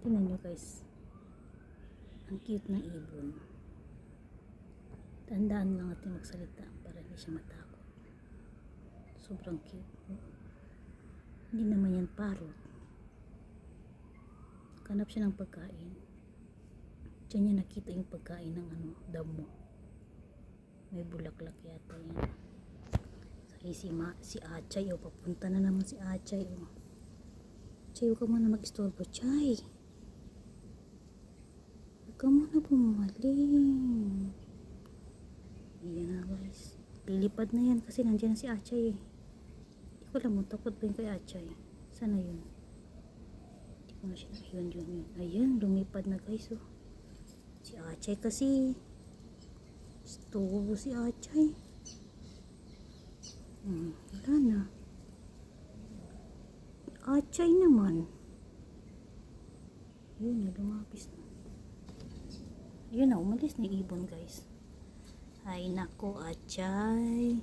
Tingnan nyo guys, ang cute ng ibon. Tandaan lang natin magsalita para hindi siya matakot. Sobrang cute. Hindi naman yan parot. Kanap siya ng pagkain. Diyan niya nakita yung pagkain ng damo. May bulaklak yata yan. Si Achay, papunta na naman si Achay. Chay, huwag ka muna mag-istorbo, Chay. Huwag ka muna bumaling. Ayan na guys. Lilipad na yan kasi nandiyan na si Achay. Hindi ko alam, takot ba yun kay Achay? Sana yun? Hindi ko na siya yun. Ayan, lumipad na guys. Si Achay kasi. Stobo si Achay. Wala na. Achay naman. Yun, lumapis na. Yun na, umalis na yung ibon guys. Ay nako, Achay.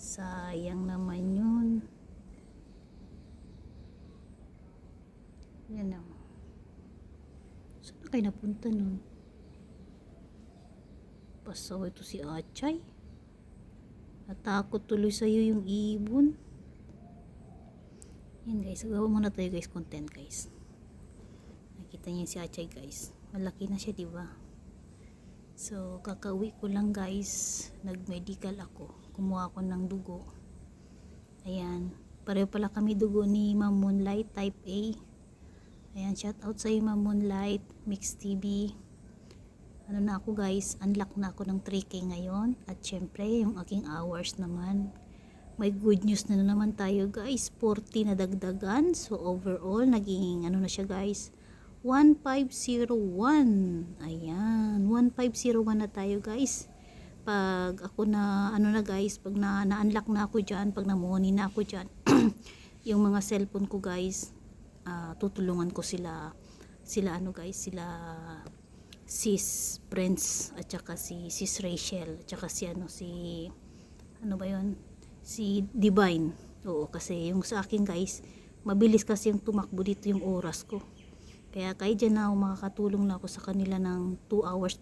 Sayang naman yun. Yan na. Saan na kayo napunta nun? Pasaw ito si Achay. Natakot tuloy sa'yo yung ibon. Yan guys, gawa muna tayo guys, content guys. Nakita niyo si Achay guys. Malaki na siya, diba? So, kakauwi ko lang guys. Nag-medical ako. Kumuha ako ng dugo. Ayan. Pareho pala kami dugo ni Ma'am Moonlight, type A. Ayan, shout out sa iyo Ma'am Moonlight, Mix TV. Ano na ako guys, unlock na ako ng 3K ngayon. At syempre, yung aking hours naman. May good news na naman tayo guys. 40 na dagdagan. So, overall, naging ano na siya guys. 1501. Ayan, 1501 na tayo guys. Pag ako na guys, pag na-unlock na ako diyan, pag na-money na ako diyan, yung mga cellphone ko guys, tutulungan ko sila guys, sila Sis Prince at saka si Sis Rachel at saka si si Divine. Oo, kasi yung sa akin guys, mabilis kasi yung tumakbo dito yung oras ko. Kaya kahit dyan na ako makakatulong na ako sa kanila ng 2 hours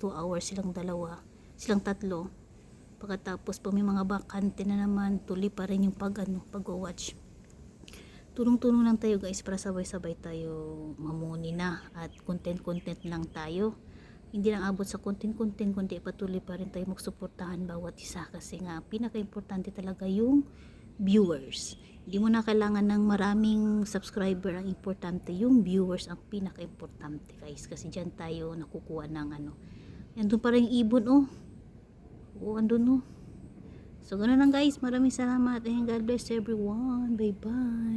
silang tatlo. Pagkatapos pag may mga bakante na naman, tuloy pa rin yung pag-watch. Tulong-tulong lang tayo guys para sabay-sabay tayo mamuni na at content lang tayo. Hindi lang abot sa content kundi patuloy pa rin tayo magsuportahan bawat isa kasi nga pinaka-importante talaga yung viewers. Hindi mo na kailangan ng maraming subscriber, ang importante yung viewers ang pinaka-importante guys kasi dyan tayo nakukuha ng andun pa rin yung ibon andun. So ganoon lang guys, maraming salamat and God bless everyone, bye bye.